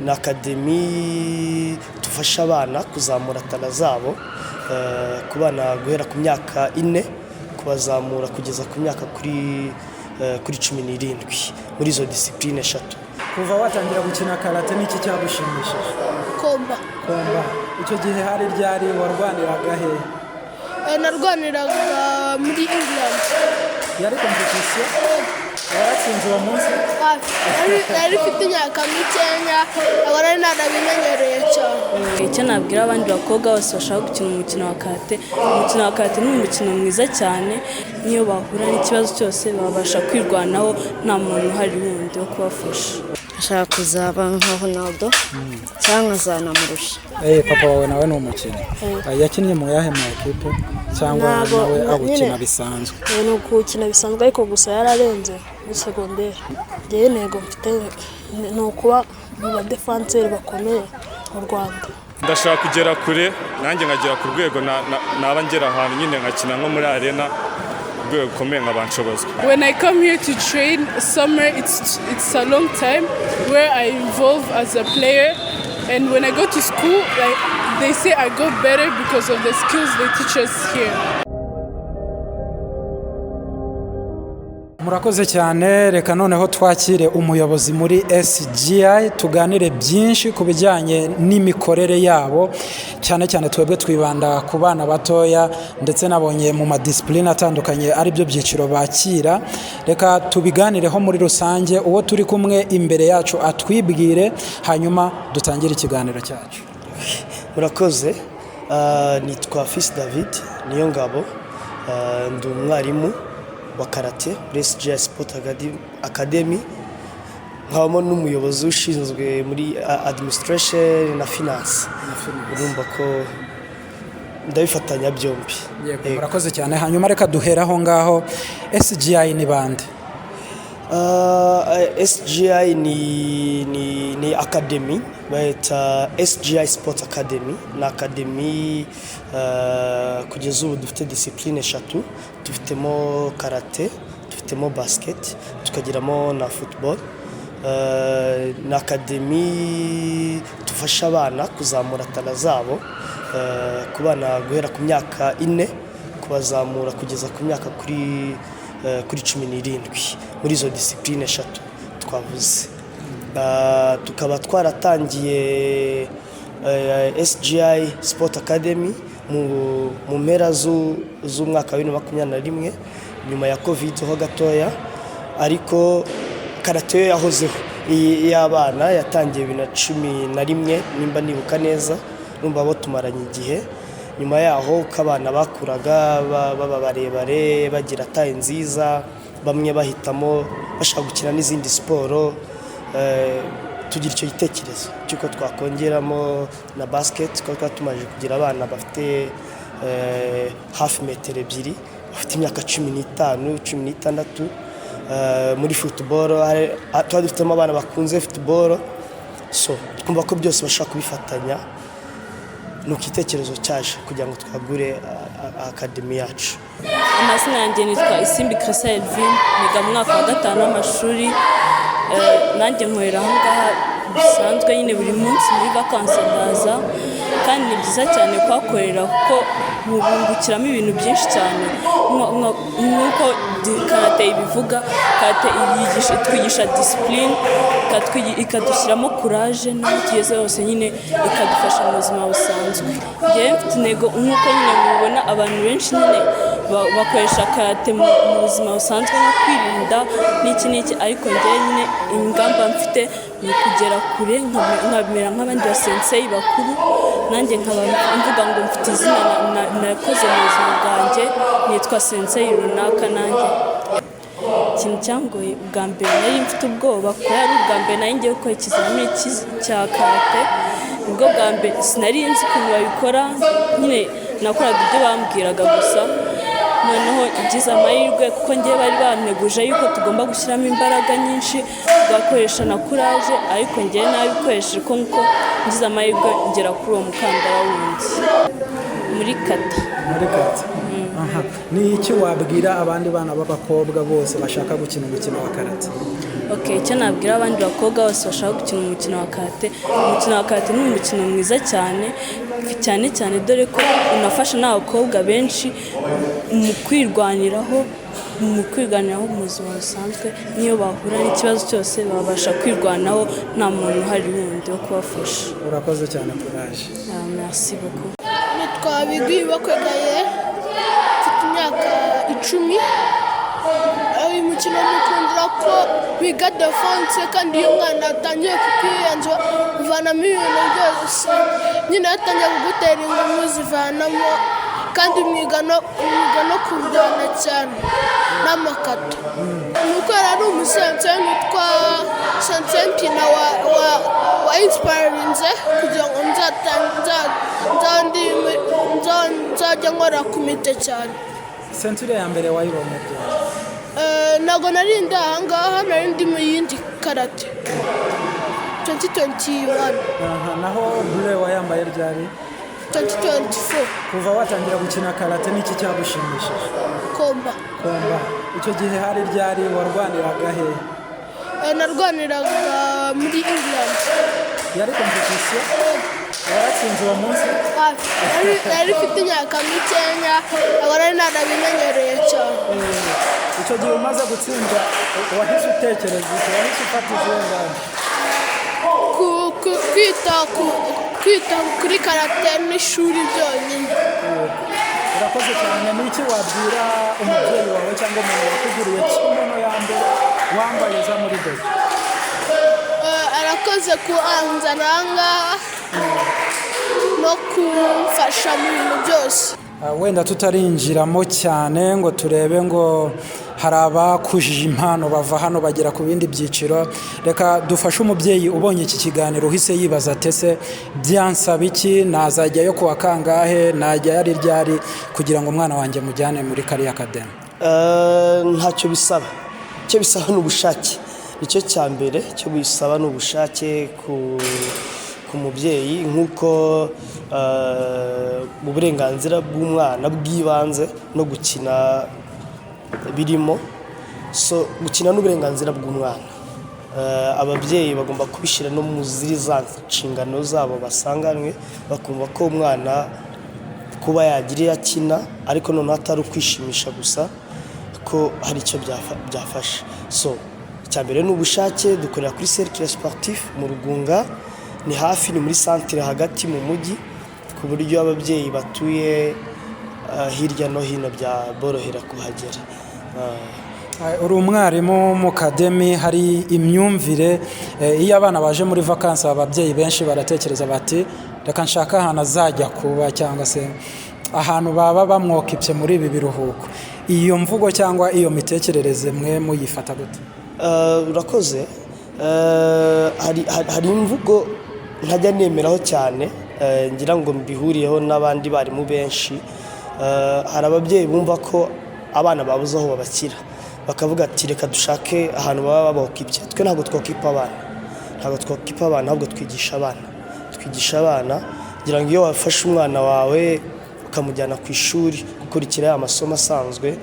na akademi tufasha abana kuzamura tala zabo ku bana guhera ku myaka 4 kubazamura kugeza ku myaka kuri 17 muri izo discipline 3. Kuva watangira gukina karate n'iki cyagushimishije? Komba. Icyo gihe hari ryari warwaniraga he? Narwaniraga muri England. Yari competition? Waratsinze uwo munsi? Nari mfite imyaka mikeya, abari narabimenyereye cyane. Icyo nabwira abandi bakobwa bose bashaka gukina umukino wa karate, umukino wa karate ni umukino mwiza cyane, niyo bahura n'ikibazo cyose babasha kwirwanaho nta muntu uhari wundi wo kubafasha. Ashaka kuzaba nka Ronaldo cyangwa zanamurusha. Papa wawe nawe ni umukinnyi. Yakinnye mu yahe ma equipe cyangwa nawe agukina bisanzwe? Ni ukukina bisanzwe ariko gusa yararenze muri secondaire. Ngiye nego mfite ni ukuba mu badefenseur bakomeye mu Rwanda. Ndashaka kugera kure nanjye nkagera ku rwego naba ngera ahantu nyine nkakina nko muri arena. When I come here to train summer, it's a long time where I involve as a player, and when I go to school, they say I go better because of the skills they teach us here. Murakoze cyane, reka noneho twakire umuyobozi muri SGI tuganire byinshi ku bijyanye n'imikorere yabo, cyane cyane twebwe twibanda ku bana batoya ndetse nabonye mu madiscipline atandukanye ari byo byiciro bakira. Reka tubiganireho muri rusange, uwo turi kumwe imbere yacu atwibwire hanyuma dutangire ikiganiro cyacu. Murakoze, nitwa Fils David Niyongabo, ndi umwarimu wa karate muri SGI Sport Academy, nkabamo n'umuyobozi ushinzwe muri administration na finance. Urumva ko ndabifatanya byombi. Murakoze cyane, hanyuma reka duheraho ngaho. SGI ni bande? SGI ni academy, bayita SGI Sport Academy. Na academy kugeza ubu dufite discipline 3, dufitemo karate, dufitemo basket, tukagiramo na football. Na academy tufasha abana kuzamura tala zabo ku bana guhera ku myaka 4 kubazamura kugeza ku myaka kuri 17 muri izo discipline 3 twavuze. Tukaba twaratangiye SGI Sport Academy mu mpera z'umwaka wa 2021 nyuma ya covid ho gatoya, ariko karate yahozeho y'abana yatangiye 2011 nimba nibuka neza, numva bo tumaranye igihe. Nyuma yaho kabana bakuraga baba barebare bagira taye nziza, bamwe bahitamo bashaka gukina n'izindi siporo, tugira icyo gitekerezo cyuko twakongeramo na basket, kuko tumaje kugira abana bafite half metero 2, bafite imyaka 15-16. Muri football twari dufitemo abana bakunze football, so twumva ko byose bashaka kubifatanya. Nuko igitekerezo cyaje kugira ngo twagure academy yacu. Amazina yanjye nitwa Isimbi Chrisa Elvin, niga mu mwaka wa 5 w'amashuri. Nanjye nkorera aho ngaha bisanzwe nyine buri munsi muri vacances ndaza, kandi ni byiza cyane kwakorera kuko mubungukiramo ibintu byinshi cyane. Nkuko karate ibivuga, karate twigisha discipline, ikadushyiramo courage n'ubutiyeze yose nyine ikadufasha mu buzima busanzwe. Ngiye mfite intego nkuko nyine mubibona abantu benshi nyine bakoresha karate mu buzima busanzwe no kwirinda n'iki, ariko ngiye nyine ingamba mfite ni kugera kure nkabimera nk'abandi basensei bakuru. Nanjye nkaba mvuga ngo mfite izina nakoze mu buzima bwanjye, nitwa sensei runaka. Nanjye ikintu cyangoye ubwa mbere nari mfite ubwoba ko ari ubwa mbere nari ngiye gukora ikizamini cya karate. Ubwo bwa mbere sinari nzi ukuntu babikora, nyine nakoraga ibyo bambwiraga gusa. Noneho igize amahirwe kuko ngiye bari banteguje yuko tugomba gushyiramo imbaraga nyinshi, tugakoresha na courage, ariko ngiye nabikoresheje ko nkuko ngize amahirwe ngera kuri uwo mukandara wundi muri kata. Aha. Ni iki wabwira abandi bana b'abakobwa bose bashaka gukina umukino wa karate? Okay, icyo nabwira abandi bakobwa bose bashaka gukina umukino wa karate, umukino wa karate ni umukino mwiza cyane dore ko unafasha n'abakobwa benshi mu kwirwaniraho mu buzima busanzwe. Niyo bahura n'ikibazo cyose babasha kwirwanaho nta muntu uhari wundi wo kubafasha. Urakoze cyane Courage. Merci beaucoup. nitwa Bigwi Bakwegaye, mfite imyaka 10. Uyu mukino mukundira ko biga defense, kandi iyo umwana atangiye kukwiyenza uvanamo ibintu byose, nyine yatangiye kugutera ingumi zivanamo, kandi mwiga no kurwana cyane n'amakato. Nuko yari umusense witwa Sensempina wa inspirinze kugira ngo nzajya nkora komite cyane. Centure ya mbere wayibonye byaje? Ntabwo nari ndi ahangaha, nari ndi mu yindi karate 2021. Naho bleu wayambaye ryari? 2024. Kuva watangira gukina karate n'iki cyagushimishije? Komba. Icyo gihe hari ryari warwaniraga he? Narwaniraga muri England. Yari competition? Waratsinze uwo munsi? Nari mfite imyaka 9, aba nari narabimenyereye cyane. Icyo gihe umaze gutsinda wahise utekereza iki? Wahise ufata izihe ngamba? Kwita kuri karate n'ishuri byonyine. Urakoze cyane. Ni iki wabwira umubyeyi wawe cyangwa umuntu wakuguriye kimono ya mbere wambaye za muri dodo? Arakoze kuanzana ahangaha no kumfasha mu bintu byose. Wenda tutarinjiramo cyane ngo turebe ngo hari abakujije impano bava hano bagera ku bindi byiciro, reka dufashe umubyeyi ubonye iki kiganiro uhise yibaza atese byansaba iki, nazajyayo kuwa kangahe, najya yari ryari kugira ngo umwana wanjye mujyane muri Career Academy? Ntacyo bisaba, icyo bisaba ni ubushake. Nicyo cya mbere cyo bisaba ni ubushake ku mubyeyi, nk'uko mu burenganzira bw'umwana bw'ibanze no gukina birimo. So gukina n'uburenganzira bw'umwana, ababyeyi bagomba kubishyira no mu za nshingano zabo basanganywe, bakumva ko umwana kuba yagira akina ariko noneho atari ukwishimisha gusa, ko hari icyo byafasha. So icya mbere ni ubushake. Dukorera kuri Cercle Sportif mu Rugunga, ni hafi, ni muri centre hagati mu mujyi, ku buryo ababyeyi batuye hirya no hino byaborohera kuhagera. Uri umwarimu mu Academy, hari imyumvire iyo abana baje muri vacances ababyeyi benshi baratekereza bati reka nshaka ahantu azajya kuba cyangwa se ahantu baba bamwokipye muri ibi biruhuko. Iyo mvugo cyangwa iyo mitekerereze mwe muyifata gute? Urakoze. Hari imvugo ntajya nemeraho cyane, ngira ngo mbihuriyeho n'abandi barimu benshi. Hari ababyeyi bumva ko abana babuze aho babakira, bakavuga ati reka dushake ahantu baba babokipye. Twe ntabwo twokipa abana, ahubwo twigisha abana. Ngira ngo iyo wafashe umwana wawe ukamujyana ku ishuri gukurikira amasomo asanzwe,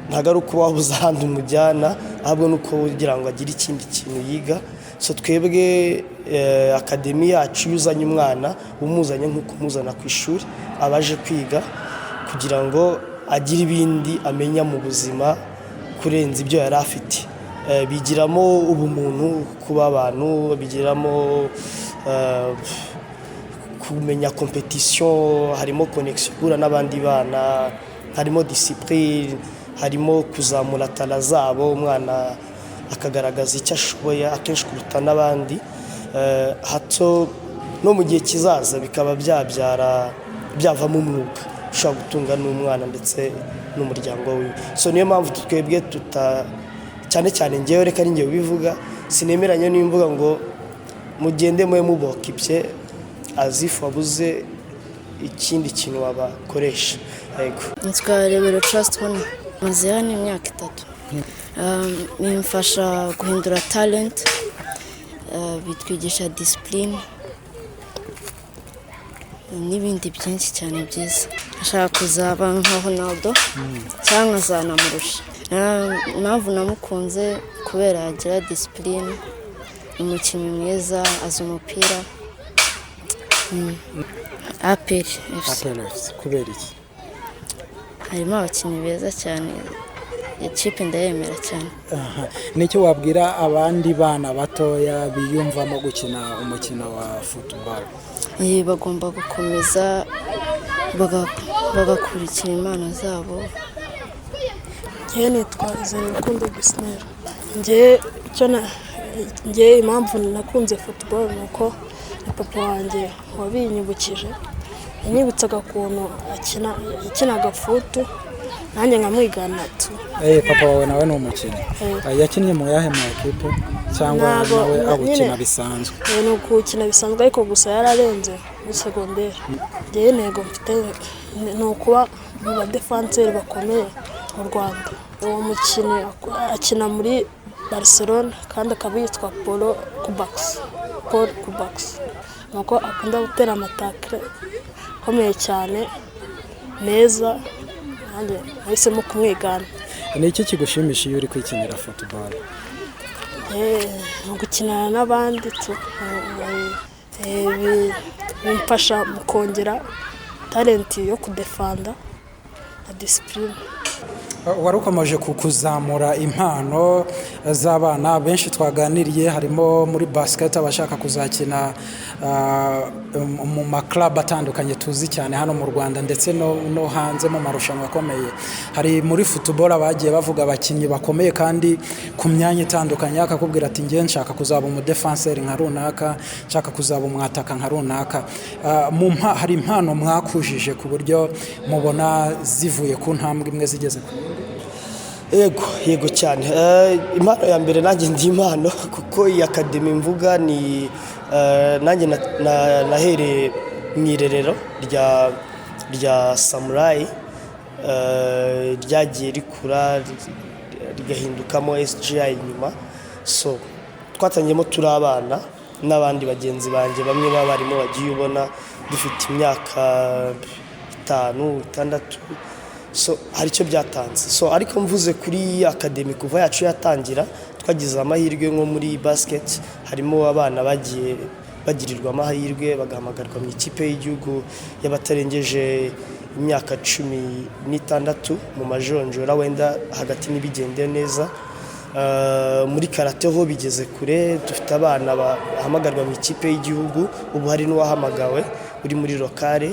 ntabwo ari uko wabuze ahandi umujyana, ahubwo ni uko kugira ngo agire ikindi kintu yiga. So twebwe Academy yacu iyo uzanye umwana umuzanye nk'uko umuzana ku ishuri, abaje kwiga kugira ngo agire ibindi amenya mu buzima kurenza ibyo yari afite. Bigiramo ubumuntu, kuba abantu, bigiramo kumenya competition, harimo connection guhura n'abandi bana, harimo discipline, harimo kuzamura tala zabo, umwana akagaragaza icyo ashoboye akenshi kuruta n'abandi, hato no mu gihe kizaza bikaba byavamo umwuga ushobora gutunga n'umwana ndetse n'umuryango we. So niyo mpamvu twebwe cyane ngewe, reka ari ngewe ubivuga, sinemeranya n'imvuga ngo mugende mwe mubokipye azifu wabuze ikindi kintu wabakoresha. Yego. Nitwa Rebero Trust One, maze hano imyaka 3. Nimfasha guhindura talent, bitwigisha discipline, n'ibindi byinshi cyane byiza. Ashaka kuzaba nka Ronaldo cyangwa azanamurusha. Impamvu namukunze kubera agira disipurine, umukinnyi mwiza, azi umupira. APR FC. Kubera iki? Harimo abakinnyi beza cyane, ikipe ndayemera cyane. Nicyo wabwira abandi bana batoya biyumvamo gukina umukino wa football? Bagomba gukomeza bagakurikira impano zabo. Njyewe nitwa Izarukundo Gisnero. Njyewe impamvu nakunze football ni uko papa wanjye wabinyibukije, yanyibutsaga ukuntu yakinaga futu nanjye nkamwigana tu. Papa wawe nawe ni umukinnyi? Yakinnye mu yahe makipe cyangwa nawe agukina bisanzwe? Ni ugukina bisanzwe ariko gusa yararenze muri segonderi. Njyewe intego mfite ni ukuba mu badefanseri bakomeye mu Rwanda. Uwo mukinnyi akina muri Barcelona kandi akaba yitwa Paul Kubax. Nuko akunda gutera amatakle akomeye cyane meza, nanjye nahisemo kumwigana. Ni iki kigushimisha iyo uri kwikinira football? Gukinana n'abandi bimfasha mu kongera talenti yo kudefanda na disipurine. Wari ukomeje kuzamura impano z'abana benshi twaganiriye, harimo muri basket abashaka kuzakina mu maklub atandukanye tuzi cyane hano mu Rwanda ndetse no hanze mu marushanwa akomeye. Hari muri football abagiye bavuga abakinnyi bakomeye kandi ku myanya itandukanye, akakubwira ati ngiye nshaka kuzaba umudefenseur nka runaka, nshaka kuzaba umwataka nka runaka. Hari impano mwakujije ku buryo mubona zivuye ku ntambwe imwe zigeze ku Yego cyane. Impano ya mbere nanjye ndi impano kuko iyi academy mvuga ni nanjye nahereye mu irerero rya Samurai, ryagiye rikura rigahindukamo SGI nyuma. So twatangiyemo turi abana n'abandi bagenzi banjye bamwe barimo bagiye ubona dufite imyaka 5, 6. So hari icyo byatanze. So ariko mvuze kuri academy kuva yacu yatangira, twagize amahirwe nko muri basket, harimo abana bagiye bagirirwa amahirwe bagahamagarwa mu ikipe y'igihugu y'abatarengeje imyaka 16 mu majonjora, wenda hagati n'ibigende neza. Muri karate ho bigeze kure, dufite abana bahamagarwa mu ikipe y'igihugu, ubu hari n'uwahamagawe uri muri lokale.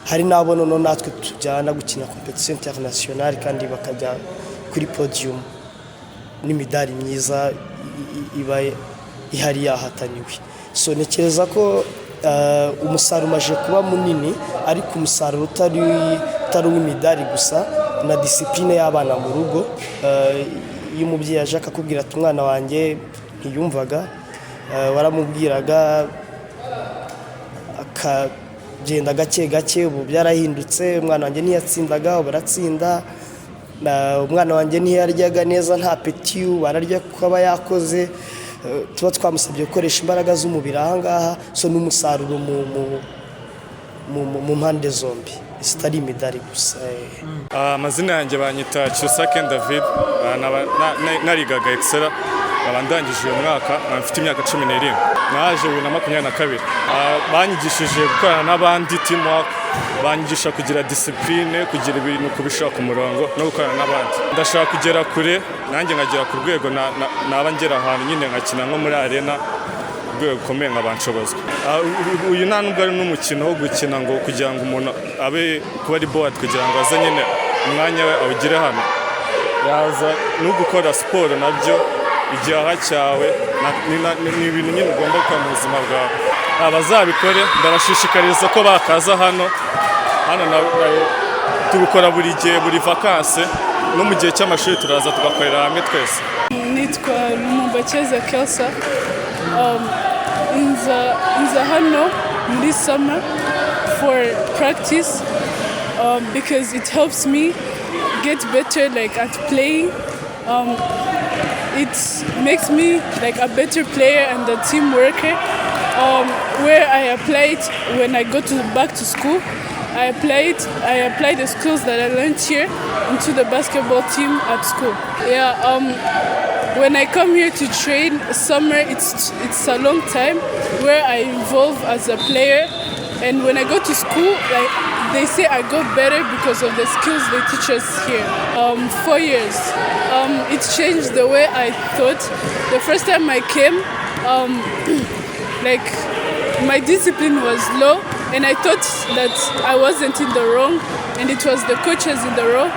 Hari nabo noneho natwe tujyana gukina competition internationale kandi bakajya kuri podium n'imidari myiza iba ihari yahataniwe. So nekereza ko umusaruro umaje kuba munini, ariko umusaruro utari uw'imidari gusa na discipline y'abana mu rugo. Iyo umubyeyi aje akakubwira ati umwana wanjye ntiyumvaga, waramubwiraga akagenda gake, ubu byarahindutse. Umwana wanjye ntiyatsindaga, ubu aratsinda. Umwana wanjye ntiyaryaga neza, nta peti, bararya kuko aba yakoze. Tuba twamusabye gukoresha imbaraga z'umubiri ahangaha. So n'umusaruro mu mpande zombi, zitari imidari gusa. Amazina yanjye banyita Cyusake David, narigaga Excella, ndangije uyu mwaka, mfite imyaka 17. Naje 2022. Banyigishije gukorana n'abandi, teamwork, banyigisha kugira discipline, kugira ibintu kubishaka ku murongo no gukorana n'abandi. Ndashaka kugera kure, nanjye nkagera ku rwego naba ngera ahantu nyine nkakina nko muri arena, urwego rukomeye nk'abanshobozwa. Uyu nta nubwo ari n'umukino wo gukina ngo kugira ngo umuntu abe kuba ari bored kugira ngo aze nyine umwanya we awugire hano. Yaza no gukora siporo nabyo igihaha cyawe ni ibintu nyine ugomba gukora mu buzima bwawe. Abazabikore ndabashishikariza ko bakaza hano tubikora buri gihe, buri vacances no mu gihe cy'amashuri turaza tugakorera hamwe twese. Nitwa Mumbakeza Kelsa. Inza hano muri summer for practice because it helps me get better at playing. It makes me a better player and a team worker. where I applied when I go back to school. I applied the skills that I learned here into the basketball team at school. Yeah. When I come here to train, summer it's a long time where I involve as a player, and when I go to school, like they say I go better because of the skills they teach us here. 4 years. It changed the way I thought. The first time I came, like my discipline was low, and I thought that I wasn't in the wrong, and it was the coaches in the wrong.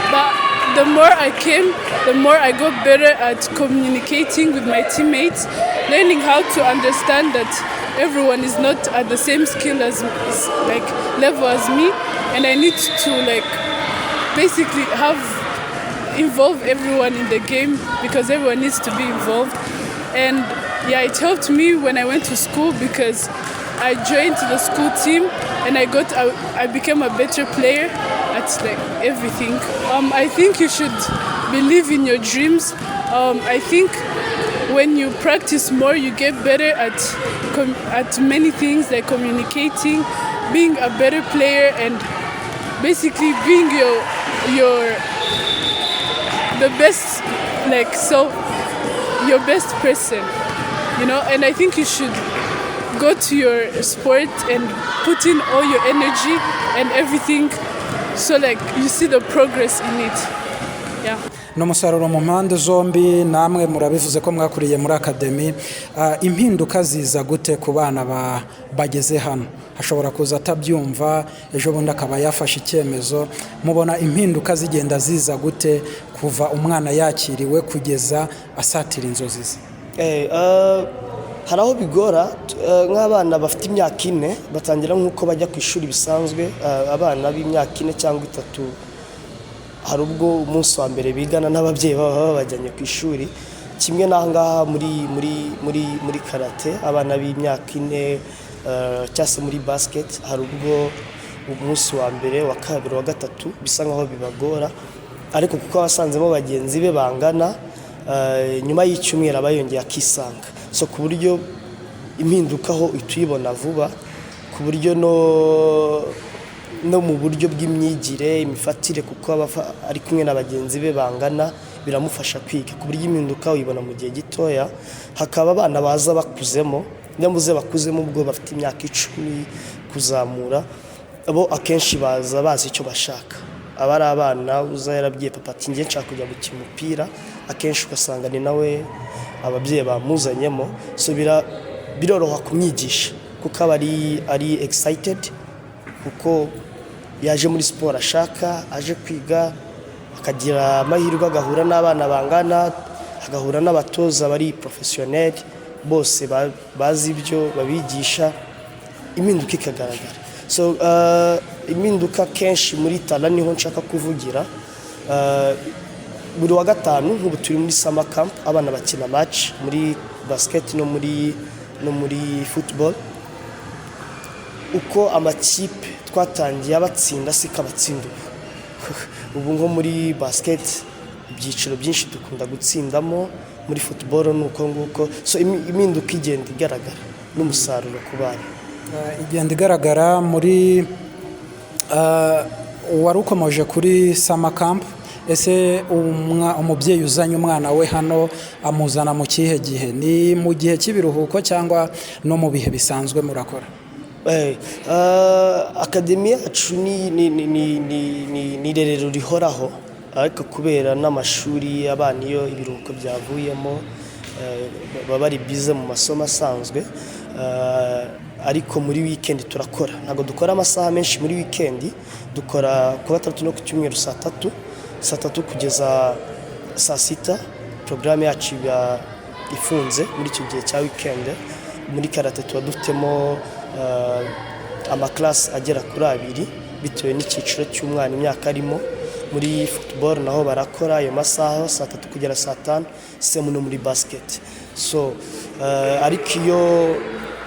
But the more I came, the more I got better at communicating with my teammates, learning how to understand that everyone is not at the same skill as like level as me, and I need to like basically involve everyone in the game because everyone needs to be involved. And yeah, it helped me when I went to school because I joined the school team and I became a better player at like everything. I think you should believe in your dreams. I think when you practice more, you get better at many things like communicating, being a better player, and basically being the best, like your best person, you know. And I think you should go to your sport and put in all your energy and everything, so like you see the progress in it. Yeah. N'umusaruro mu mpande zombi, namwe murabivuze ko mwakuriye muri academy. Impinduka ziza gute ku bana bageze hano? Hashobora kuza atabyumva, ejo bundi akaba yafashe icyemezo. Mubona impinduka zigenda ziza gute kuva umwana yakiriwe kugeza asatira inzozi ze? Hari aho bigora nk'abana bafite imyaka 4 batangira nk'uko bajya ku ishuri bisanzwe. Abana b'imyaka 4 cyangwa 3 hari ubwo umunsi wa mbere bigana n'ababyeyi baba babajyanye ku ishuri, kimwe n'ahangaha muri karate abana b'imyaka 4 cyase muri basket hari ubwo umunsi wa mbere wa kabiri wa gatatu bisa nkaho bibagora, ariko kuko abasanzemo bagenzi be bangana nyuma y'icyumweru abayongeye akisanga. So ku buryo impindukaho ituyibona vuba, ku buryo no mu buryo bw'imyigire imifatire, kuko aba ari kumwe n'abagenzi be bangana biramufasha kwiga, ku buryo impinduka uyibona mu gihe gitoya. Hakaba abana baza bakuzemo, nyambuze bakuzemo ubwo bafite imyaka 10 kuzamura, abo akenshi baza bazi icyo bashaka. Abari abana uza yarabwiye papa ati ngiye nshaka kujya gukina umupira, akenshi ugasanga ni nawe ababyeyi bamuzanyemo. So biroroha kumyigisha kuko ari excited, kuko yaje muri sport ashaka, aje kwiga, akagira amahirwe agahura n'abana bangana, agahura n'abatoza bari professionnel bose bazi ibyo babigisha, impinduka ikagaragara. So impinduka kenshi muri tala niho nshaka kuvugira. Buri wa gatanu nk'ubu turi muri summer camp, abana bakina match muri basket no muri football. Uko amakipe twatangiye abatsinda sikabatsinda ubu nko muri basket ibyiciro byinshi dukunda gutsindamo, muri football nuko nguko. So impinduka igenda igaragara n'umusaruro ku bana igenda igaragara. Muri warukomoje kuri summer camp, ese umubyeyi uzanye umwana we hano amuzana mu kihe gihe? Ni mu gihe cy'ibiruhuko cyangwa no mu bihe bisanzwe murakora? Academy yacu ni rerero rihoraho, ariko kubera n'amashuri abana iyo ibiruhuko byavuyemo baba bari bize mu masomo asanzwe. Ariko muri weekend turakora, ntago dukora amasaha menshi muri weekend, dukora ku gatatu no ku cyumweru saa 3 kugeza saa 6. Programme yacu ifunze muri icyo gihe cya weekend. Muri karate tuba dufitemo amaklasi agera kuri 2 bitewe n'icyiciro cy'umwana imyaka arimo. Muri football naho barakora ayo masaha saa 3 kugera saa 5, same no muri basket. So ariko iyo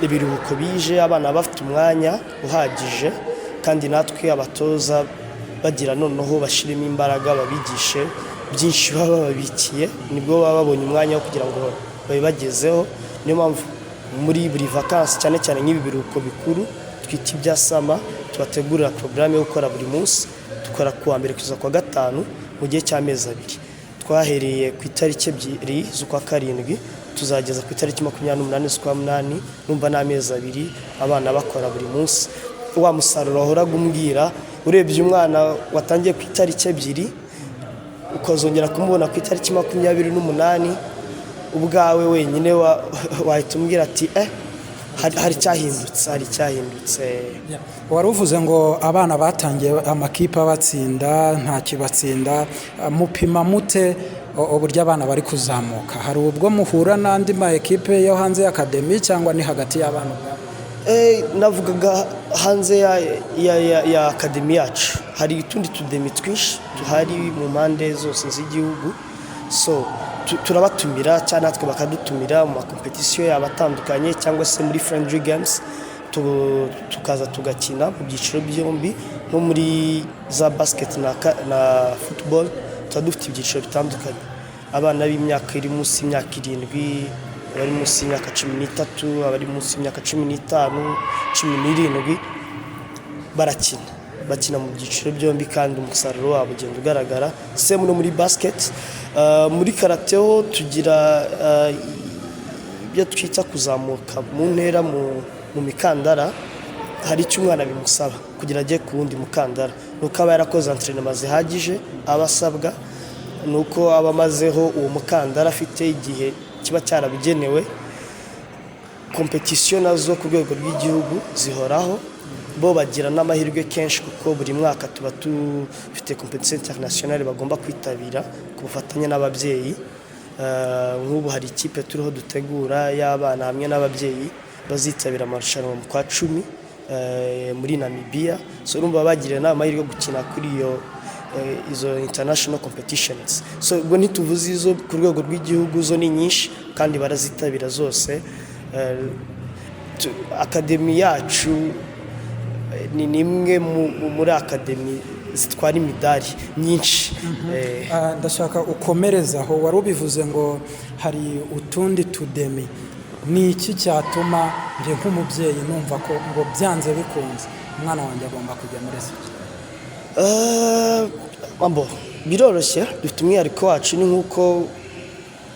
ibiruhuko bije abana bafite umwanya uhagije, kandi natwe abatoza bagira noneho bashirimo imbaraga babigishe byinshi baba babikiye, nibwo baba babonye umwanya wo kugira ngo babibagezeho. Niyo mpamvu muri buri vakansi cyane cyane nk'ibi biruhuko bikuru twita ibya sama tubategurira porogaramu yo gukora buri munsi dukora kuwa mbere kugeza kuwa gatanu mu gihe cy'amezi abiri. Twahereye ku itariki 2 z'ukwa karindwi tuzageza ku itariki 28 z'ukwa munani, numva n'amezi abiri abana bakora buri munsi. Wa musaruro wahoraga umbwira urebye umwana watangiye ku itariki 2 ukazongera kumubona ku itariki 28 ubwawe wenyine wahita umbwira ati hari cyahindutse. Wari uvuze ngo abana batangiye amakipe abatsinda nta kibatsinda, mupima mute uburyo abana bari kuzamuka? Hari ubwo muhura n'andi ma ekipe yo hanze ya academy cyangwa ni hagati y'abana? Navugaga hanze ya academy yacu hari utundi tudemi twinshi tuhari mu mpande zose z'igihugu, so turabatumira cyane natwe bakadutumira mu makompetisiyo yabatandukanye cyangwa se muri friendly games tukaza tugakina mu byiciro byombi, nko muri za basket na football dufite ibyiciro bitandukanye. Abana b'imyaka iri munsi y'imyaka 7, abari munsi y'imyaka 13, abari munsi y'imyaka 15, 17 bakina mu byiciro byombi kandi umusaruro wabo ugenda ugaragara. Same no muri basket. Muri karate ho tugira ibyo twita kuzamuka mu ntera mu mikandara. Hari icyo umwana bimusaba kugira ajye ku wundi mukandara, nuko aba yarakoze entraînement zihagije abasabwa, nuko aba amazeho uwo mukandara afite igihe kiba cyarabigenewe. Competition nazo ku rwego rw'igihugu zihoraho, bo bagira n'amahirwe kenshi kuko buri mwaka tuba tufite competition internationale bagomba kwitabira ku bufatanye n'ababyeyi. Nk'ubu hari ikipe turiho dutegura y'abana hamwe n'ababyeyi bazitabira amarushanwa mu kwa 10 muri Namibia, so urumva bagira n'amahirwe gukina kuri izo international competitions. So ubwo ntituvuze izo ku rwego rw'igihugu, zo ni nyinshi kandi barazitabira zose. Academy yacu ni nimwe muri academy zitwara imidari nyinshi. Ndashaka ukomereza aho wari ubivuze ngo hari utundi tudemi. Ni iki cyatuma nje nk'umubyeyi numva ko ngo byanze bikunze umwana wanjye agomba kujya muri mambo biroroshye? Dufite umwihariko wacu, ni nk'uko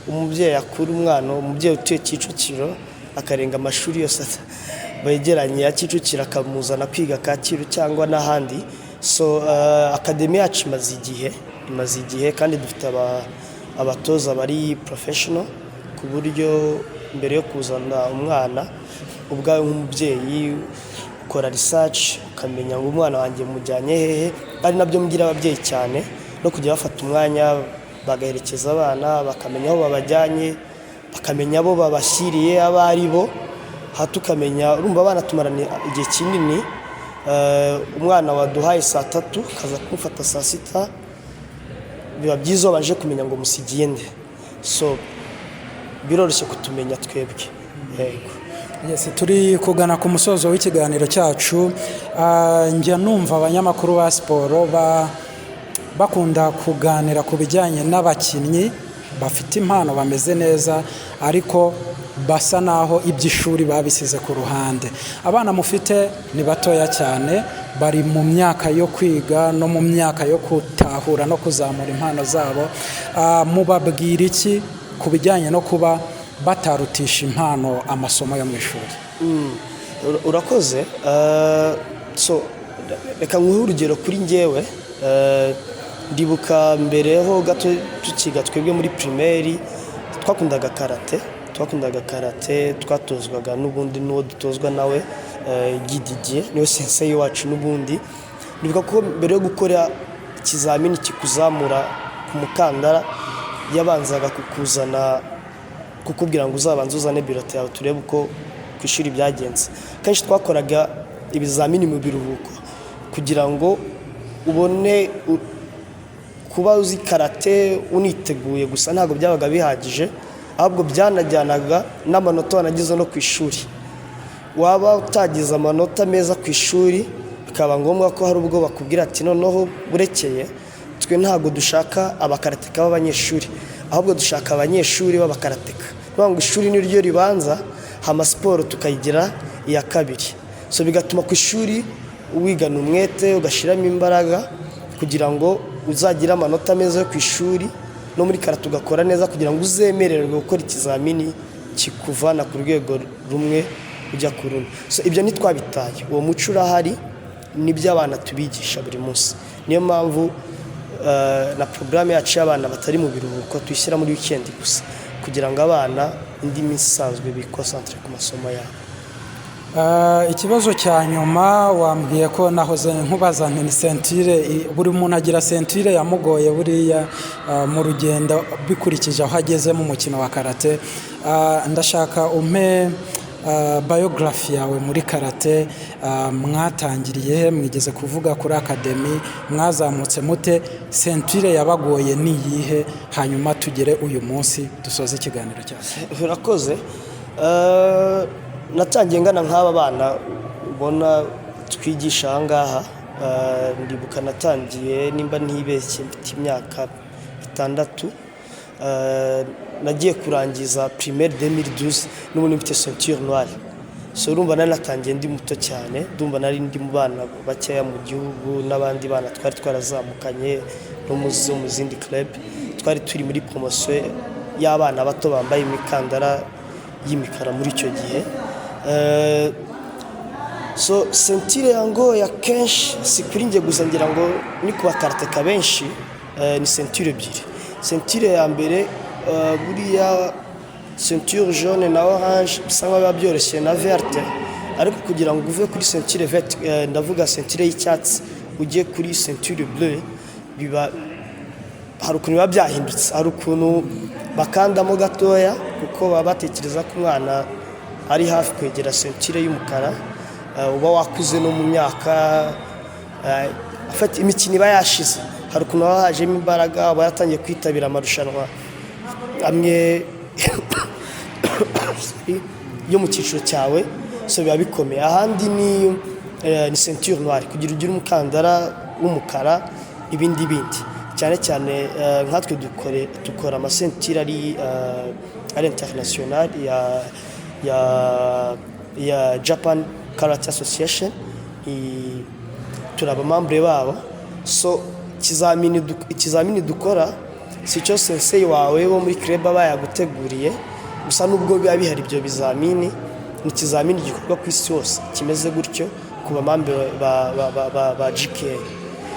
umubyeyi akura umwana, umubyeyi utuye Kicukiro akarenga amashuri yose begeranye ya Kicukiro akamuzana kwiga Kacyiru cyangwa n'ahandi. So academy yacu imaze igihe kandi dufite abatoza bari professional ku buryo mbere yo kuzana umwana ubwawe nk'umubyeyi ukora research ukamenya ngo umwana wanjye mujyanye hehe. Ari nabyo mbwira ababyeyi cyane, no kujya bafata umwanya bagaherekeza abana bakamenya aho babajyanye, bakamenya abo babashyiriye abari bo, tukamenya urumva abana tumarana igihe kinini. Umwana waduhaye saa 3 kaza kumufata saa 6, biba byiza baje kumenya ngo musigiye nde. So biroroshye kutumenya twebwe. Yego. Yes, turi kugana ku musozo w'ikiganiro cyacu. Njya numva abanyamakuru ba siporo bakunda kuganira ku bijyanye n'abakinnyi bafite impano bameze neza ariko basa naho iby'ishuri babisize ku ruhande. Abana mufite ni batoya cyane, bari mu myaka yo kwiga no mu myaka yo gutahura no kuzamura impano zabo. Mubabwira iki ku bijyanye no kuba batarutisha impano amasomo yo mu ishuri? Urakoze. So reka nguhe urugero kuri njyewe. Ndibuka mbere ho gato tukiga twebwe muri primaire twakundaga karate, twatozwaga n'ubundi n'uwo dutozwa nawe Gididier, niwe sensei wacu n'ubundi. Ndibuka ko mbere yo gukora ikizamini kikuzamura ku mukandara yabanzaga kukuzana kukubwira ngo uzabanze uzane birote yawe turebe uko ku ishuri byagenze. Kenshi twakoraga ibizamini mu biruhuko kugira ngo ubone kuba uzi karate uniteguye gusa ntabwo byabaga bihagije, ahubwo byanajyanaga n'amanota wanagize no ku ishuri. Waba utagize amanota meza ku ishuri bikaba ngombwa ko hari ubwo bakubwira ati noneho burekeye twe ntabwo dushaka abakarateka b'abanyeshuri, ahubwo dushaka abanyeshuri b'abakarateka. Ngo ishuri ni ryo ribanza hama siporo tukayigira iya kabiri, so bigatuma ku ishuri wigana umwete ugashyiramo imbaraga kugira ngo uzagire amanota meza yo ku ishuri, no muri karate ugakora neza kugira ngo uzemererwe gukora ikizamini kikuvana ku rwego rumwe ujya ku rundi. So ibyo ntitwabitaye, uwo muco urahari, nibyo abana tubigisha buri munsi. Niyo mpamvu na porogaramu yacu y'abana batari mu biruhuko tuyishyira muri weekend gusa kugira ngo abana indi minsi isanzwe bikonsantere ku masomo yabo. Ikibazo cya nyuma wambwiye ko nahoze nkubaza nti sentire, buri muntu agira sentire yamugoye buriya mu rugendo bikurikije aho ageze mu mukino wa karate. Ndashaka umpe biography yawe muri karate, mwatangiriye mwigeze kuvuga kuri academy, mwazamutse mute, sentire yabagoye ni iyihe, hanyuma tugere uyu munsi dusoze ikiganiro cyacu. Urakoze. Natangiye ngana nk'aba bana ubona twigisha aha ngaha, ndibuka natangiye nimba ntibeshye mfite imyaka 6, nagiye kurangiza primaire 2012 n'ubundi mfite ceinture noire. So urumva nari natangiye ndi muto cyane, ndumva nari ndi mu bana bakeya mu gihugu, n'abandi bana twari twarazamukanye no mu zindi club, twari turi muri promotion y'abana bato bambaye imikandara y'imikara muri icyo gihe. So sentire yango ya kenshi si kuri njye gusa, ngira ngo ni ku bakarateka benshi, ni sentire ebyiri. Sentire ya mbere buriya ceinture jaune na orange bisa nkaho biba byoroshye na verte, ariko kugira ngo uve kuri ceinture verte, ndavuga ceinture y'icyatsi ugiye kuri ceinture bleu, biba hari ukuntu biba byahindutse, hari ukuntu bakandamo gatoya kuko baba batekereza ko umwana ari hafi kwegera ceinture y'umukara, uba wakuze no mu myaka, afite imikino iba yashize, hari ukuntu haba hajemo imbaraga, aba yatangiye kwitabira amarushanwa amwe yo mu cyiciro cyawe, so biba bikomeye. Ahandi ni ceinture noire, kugira ugire umukandara w'umukara ibindi cyane cyane. Nkatwe dukora amasentire ari international ya Japan Karate Association, turaba membre babo. So ikizamini dukora si cyo sensei wawe wo muri club bayaguteguriye gusa, nubwo biba bihari ibyo bizamini, ni ikizamini gikorwa ku isi yose kimeze gutyo ku bamambe ba GK.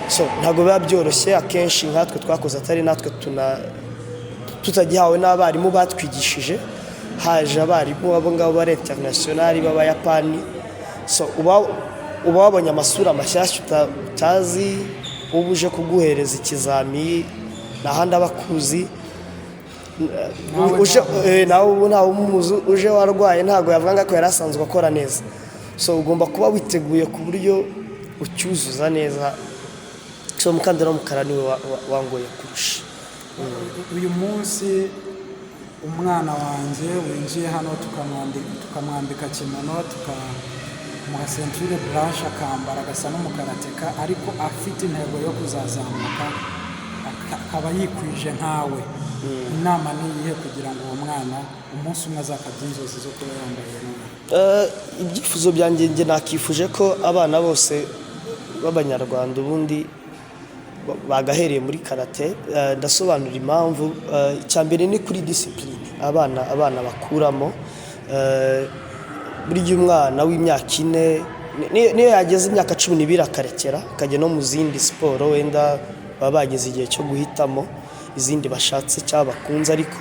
So ntabwo biba byoroshye, akenshi nkatwe twakoze atari natwe tutagihawe n'abarimu batwigishije, haje abarimu abo ngabo bari international b'abayapani. So uba wabonye amasura mashyashya utazi, ubuje kuguhereza ikizami n'ahandi abakuzi, nawe ubu ntawe umuzi, uje warwaye ntabwo yavuga ko yari asanzwe akora neza. So ugomba kuba witeguye ku buryo ucyuzuza neza. So umukandara w'umukara niwe wangoye kurusha. Uyu munsi umwana wanjye winjiye hano tukamwambika kimono, tukamuha ceinture blanche akambara, agasa n'umukarateka, ariko afite intego yo kuzazamuka akaba yikwije nkawe, inama ni iyihe kugira ngo uwo mwana umunsi umwe azakabye inzozi zo kuba yambaye neza? Ibyifuzo byanjye njye nakifuje ko abana bose b'Abanyarwanda ubundi bagahereye muri karate. Ndasobanura impamvu. Icyambere ni kuri discipline abana bakuramo. Buri umwana w'imyaka 4 niyo yageze imyaka 12 akarekera akajya no mu zindi siporo, wenda baba bageze igihe cyo guhitamo izindi bashatse cyangwa bakunze, ariko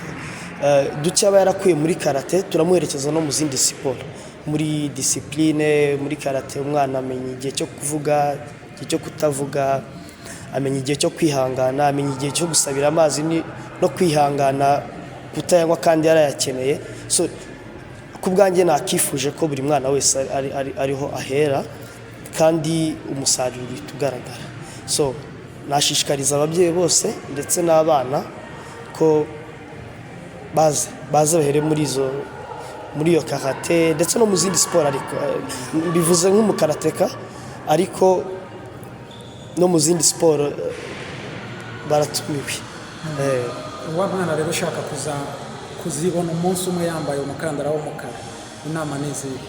duke aba yarakuye muri karate turamuherekeza no mu zindi siporo. Muri discipline muri karate umwana amenya igihe cyo kuvuga, igihe cyo kutavuga, amenya igihe cyo kwihangana, amenya igihe cyo gusabira amazi no kwihangana kutayanywa kandi yarayakeneye. So kubwanjye nakifuje ko buri mwana wese ariho ahera kandi umusaruro utugaragara. So nashishikariza ababyeyi bose ndetse n'abana ko baze bahere muri iyo karate ndetse no mu zindi siporo, ariko bivuze nk'umukarateka, ariko no mu zindi siporo baratumiwe. Uwa mwana rero ushaka kuzibona umunsi umwe yambaye umukandara w'umukara, inama ni izihe?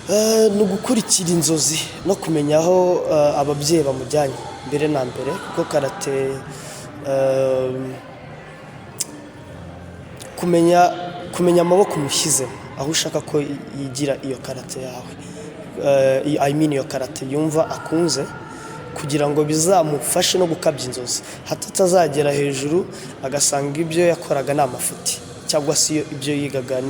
ni ugukurikira inzozi no kumenya aho ababyeyi bamujyanye mbere na mbere, kuko karate kumenya amaboko umushyizemo aho ushaka ko yigira iyo karate yawe, iyo karate yumva akunze, kugira ngo bizamufashe no gukabya inzozi, hato atazagera hejuru agasanga ibyo yakoraga ni amafuti cyangwa se ibyo yigaga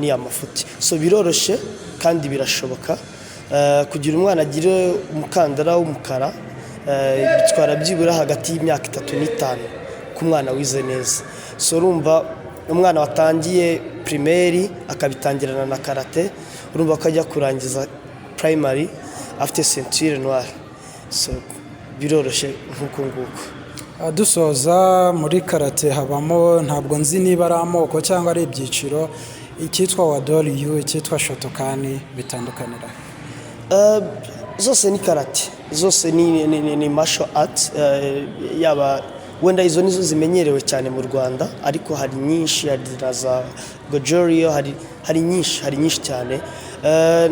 ni amafuti. So biroroshye kandi birashoboka kugira umwana agire umukandara w'umukara, bitwara byibura hagati y'imyaka 3 n'5 ku mwana wize neza. So urumva umwana watangiye primaire akabitangirana na karate, urumva ko ajya kurangiza primary afite ceinture noire. So biroroshye nk'uko nguko. Dusoza, muri karate habamo, ntabwo nzi niba ari amoko cyangwa ari ibyiciro, icyitwa wadoriyu, icyitwa shotokani, bitandukanira? Zose ni karate, zose ni martial art, yaba wenda izo nizo zimenyerewe cyane mu Rwanda, ariko hari nyinshi, hari na za gojorio, hari nyinshi cyane.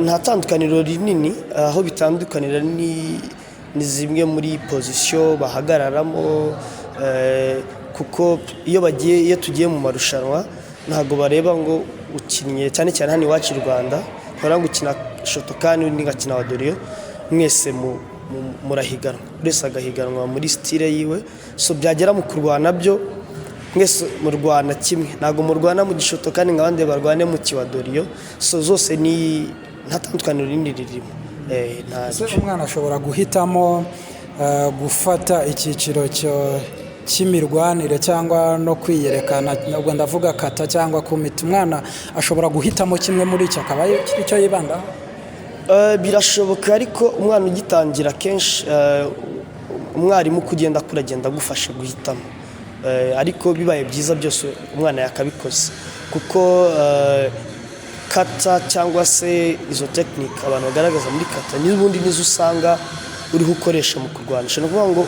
Nta tandukaniro rinini, aho bitandukanira ni zimwe muri position bahagararamo, kuko iyo tugiye mu marushanwa ntago bareba ngo ukinnye, cyane cyane hano iwacu i Rwanda baranga gukina shotokani undi ngakina wadoriyo, mwese murahiganwa, urese agahiganwa muri style yiwe. So byagera mu kurwana byo mwese murwana kimwe, ntago murwana mu gishotokani nk'abandi barwane mu kiwadoriyo. So zose ni nta tandukaniro rinini ririmo. Umwana ashobora guhitamo gufata icyiciro cy'imirwanire cyangwa no kwiyerekana, nubwo ndavuga kata cyangwa kumita, umwana ashobora guhitamo kimwe muri icyo akaba icyo yibandaho? Birashoboka, ariko umwana ugitangira kenshi umwarimu kugenda kuragenda agufasha guhitamo, ariko bibaye byiza byose umwana yakabikoze, kuko kata cyangwa se izo tekinike abantu bagaragaza muri kata n'ubundi nizo usanga uriho ukoresha mu kurwanisha. Ni ukuvuga ngo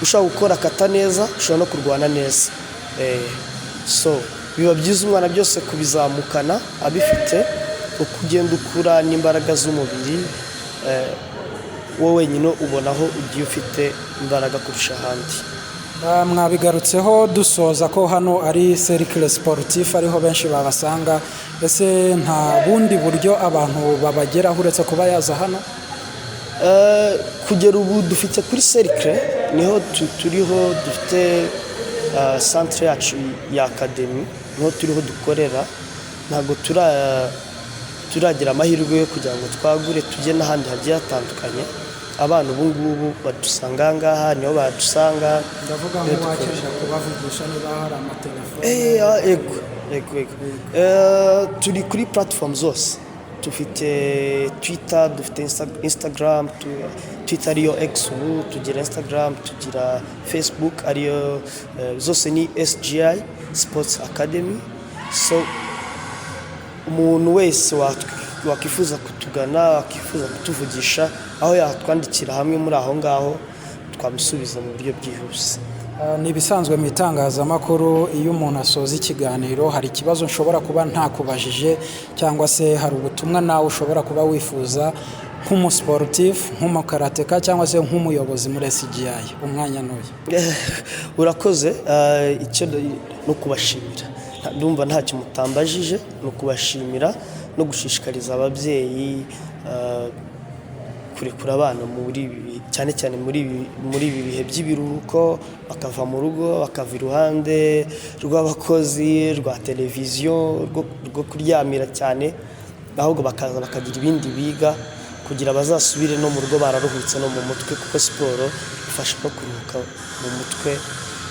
ushobora gukora kata neza, ushobora no kurwana neza. So biba byiza umwana byose kubizamukana abifite, uko ugenda ukura n'imbaraga z'umubiri, wowe wenyine ubonaho ugiye ufite imbaraga kurusha ahandi. Mwabigarutseho dusoza ko hano ari cercle sportif, ariho benshi babasanga. Ese nta bundi buryo abantu babageraho uretse kuba yaza hano? Kugera ubu dufite kuri cercle niho turiho, dufite centre yacu ya academy niho turiho dukorera. Ntago turagira amahirwe yo kugira ngo twagure tujye n'ahandi hagiye hatandukanye. Abana ubu ngubu badusanga ngaha, niho badusanga. Ndavuga ngo wakenera kubavugisha niba hari amatelefone. Turi kuri platform zose, dufite Twitter, dufite Instagram, Twitter ariyo X ubu, tugira Instagram, tugira Facebook ariyo, zose ni SGI Sports Academy. So umuntu wese wakifuza kutugana, wakifuza kutuvugisha, aho yatwandikira hamwe muri aho ngaho twamusubiza mu buryo bwihuse. Ni ibisanzwe mu itangazamakuru, iyo umuntu asoza ikiganiro hari ikibazo nshobora kuba ntakubajije, cyangwa se hari ubutumwa nawe ushobora kuba wifuza nk'umusportif, nk'umukarateka, cyangwa se nk'umuyobozi muri SGI, umwanya n'uyu. Urakoze. Icyo no kubashimira, ndumva ntacyo mutambajije, no kubashimira no gushishikariza ababyeyi kurekura abana cyane cyane muri ibi bihe by'ibiruhuko, bakava mu rugo, bakava iruhande rw'abakozi, rwa televiziyo, rwo kuryamira cyane, ahubwo bakaza bakagira ibindi biga kugira bazasubire no mu rugo bararuhutse no mu mutwe, kuko siporo ifasha no kuruhuka mu mutwe.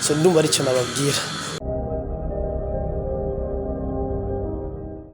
So ndumva aricyo nababwira.